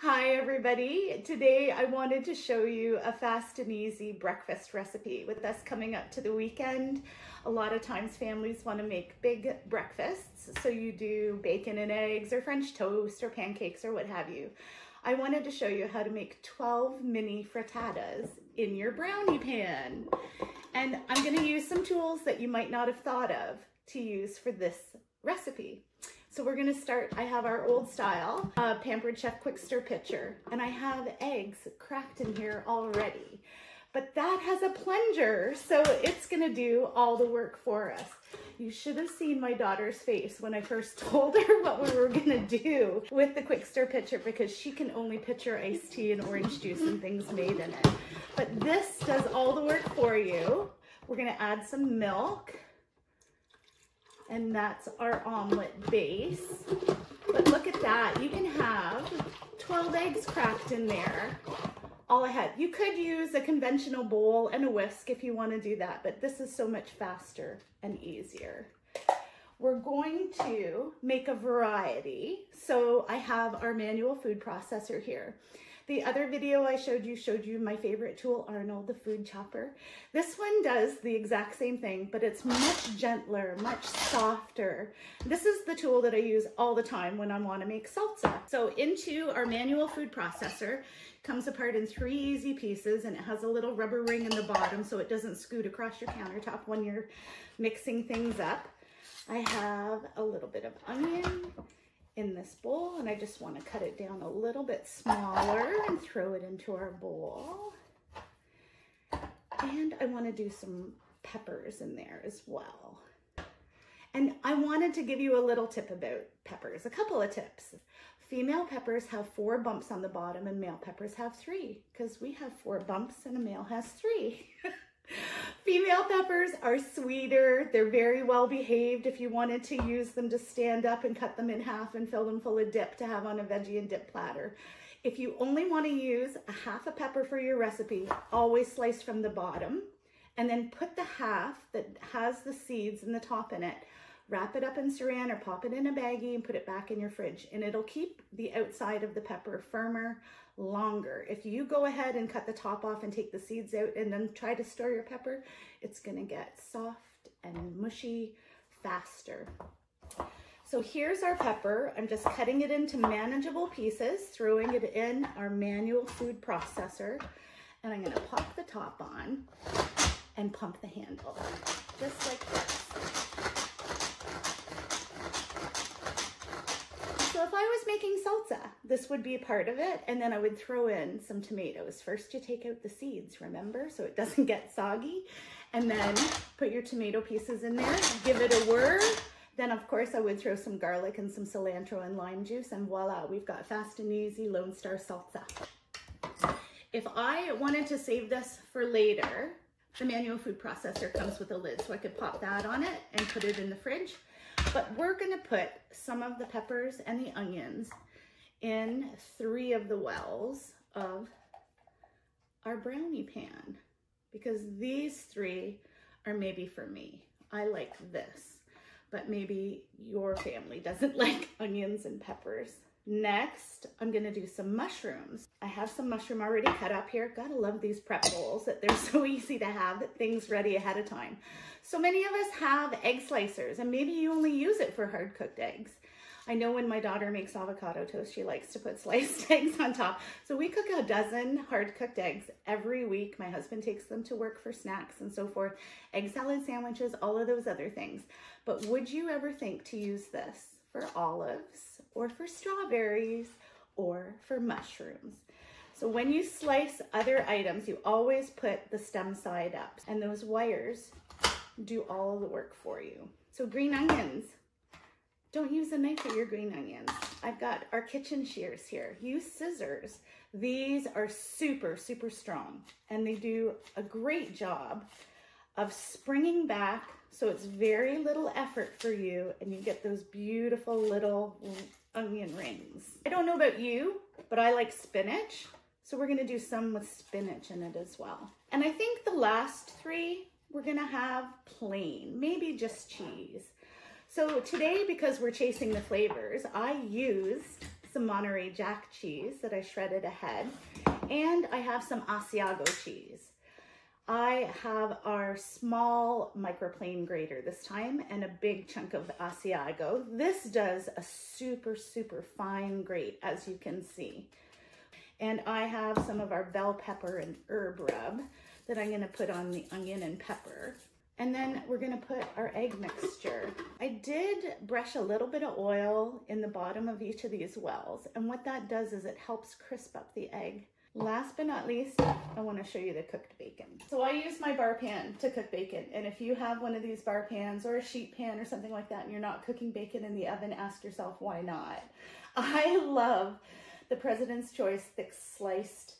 Hi everybody. Today I wanted to show you a fast and easy breakfast recipe. With us coming up to the weekend, a lot of times families want to make big breakfasts. So you do bacon and eggs or French toast or pancakes or what have you. I wanted to show you how to make 12 mini frittatas in your brownie pan. And I'm going to use some tools that you might not have thought of to use for this recipe. So we're gonna start, I have our old style Pampered Chef Quick Stir pitcher, and I have eggs cracked in here already. But that has a plunger, so it's gonna do all the work for us. You should have seen my daughter's face when I first told her what we were gonna do with the Quick Stir pitcher, because she can only pitcher iced tea and orange juice and things made in it. But this does all the work for you. We're gonna add some milk. And that's our omelet base. But look at that, you can have 12 eggs cracked in there all ahead. You could use a conventional bowl and a whisk if you want to do that, but this is so much faster and easier. We're going to make a variety. So I have our manual food processor here. The other video I showed you my favorite tool, Arnold, the food chopper. This one does the exact same thing, but it's much gentler, much softer. This is the tool that I use all the time when I want to make salsa. So into our manual food processor, comes apart in 3 easy pieces, and it has a little rubber ring in the bottom so it doesn't scoot across your countertop when you're mixing things up. I have a little bit of onion in this bowl, and I just want to cut it down a little bit smaller and throw it into our bowl. And I want to do some peppers in there as well. And I wanted to give you a little tip about peppers, a couple of tips. Female peppers have 4 bumps on the bottom and male peppers have 3, because we have 4 bumps and a male has 3. Female peppers are sweeter. They're very well behaved. If you wanted to use them to stand up and cut them in half and fill them full of dip to have on a veggie and dip platter. If you only want to use a half a pepper for your recipe, always slice from the bottom, and then put the half that has the seeds and the top in it, wrap it up in saran or pop it in a baggie and put it back in your fridge, and it'll keep the outside of the pepper firmer longer. If you go ahead and cut the top off and take the seeds out and then try to store your pepper, it's gonna get soft and mushy faster. So here's our pepper. I'm just cutting it into manageable pieces, throwing it in our manual food processor, and I'm gonna pop the top on and pump the handle, just like this. So if I was making salsa, this would be a part of it, and then I would throw in some tomatoes. First you take out the seeds, remember, so it doesn't get soggy, and then put your tomato pieces in there, give it a whir. Then of course I would throw some garlic and some cilantro and lime juice, and voila, we've got fast and easy Lone Star salsa. If I wanted to save this for later, the manual food processor comes with a lid, so I could pop that on it and put it in the fridge. But we're gonna put some of the peppers and the onions in 3 of the wells of our brownie pan, because these 3 are maybe for me. I like this, but maybe your family doesn't like onions and peppers. Next, I'm gonna do some mushrooms. I have some mushroom already cut up here. Gotta love these prep bowls, that they're so easy to have things ready ahead of time. So many of us have egg slicers, and maybe you only use it for hard cooked eggs. I know when my daughter makes avocado toast, she likes to put sliced eggs on top. So we cook a dozen hard cooked eggs every week. My husband takes them to work for snacks and so forth. Egg salad sandwiches, all of those other things. But would you ever think to use this for olives or for strawberries or for mushrooms? So when you slice other items, you always put the stem side up, and those wires do all of the work for you. So green onions, don't use a knife for your green onions. I've got our kitchen shears here. Use scissors. These are super, super strong, and they do a great job of springing back, so it's very little effort for you, and you get those beautiful little onion rings. I don't know about you, but I like spinach, so we're gonna do some with spinach in it as well. And I think the last 3, we're gonna have plain, maybe just cheese. So today, because we're chasing the flavors, I used some Monterey Jack cheese that I shredded ahead, and I have some Asiago cheese. I have our small microplane grater this time and a big chunk of Asiago. This does a super, super fine grate, as you can see. And I have some of our bell pepper and herb rub that I'm gonna put on the onion and pepper. And then we're gonna put our egg mixture. I did brush a little bit of oil in the bottom of each of these wells. And what that does is it helps crisp up the egg. Last but not least, I want to show you the cooked bacon. So I use my bar pan to cook bacon. And if you have one of these bar pans or a sheet pan or something like that and you're not cooking bacon in the oven, ask yourself why not. I love the President's Choice thick sliced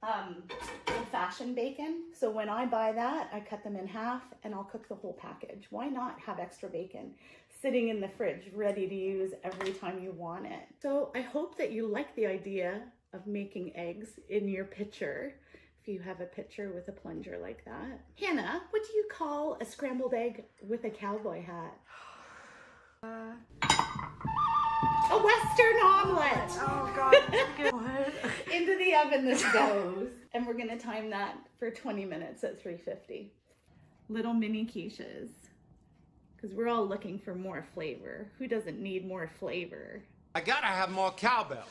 old-fashioned bacon. So when I buy that, I cut them in half and I'll cook the whole package. Why not have extra bacon sitting in the fridge ready to use every time you want it? So I hope that you like the idea of making eggs in your pitcher, if you have a pitcher with a plunger like that. Hannah, what do you call a scrambled egg with a cowboy hat? A Western omelet! Oh God, what? Into the oven this goes. And we're gonna time that for 20 minutes at 350. Little mini quiches, because we're all looking for more flavor. Who doesn't need more flavor? I gotta have more cowbell.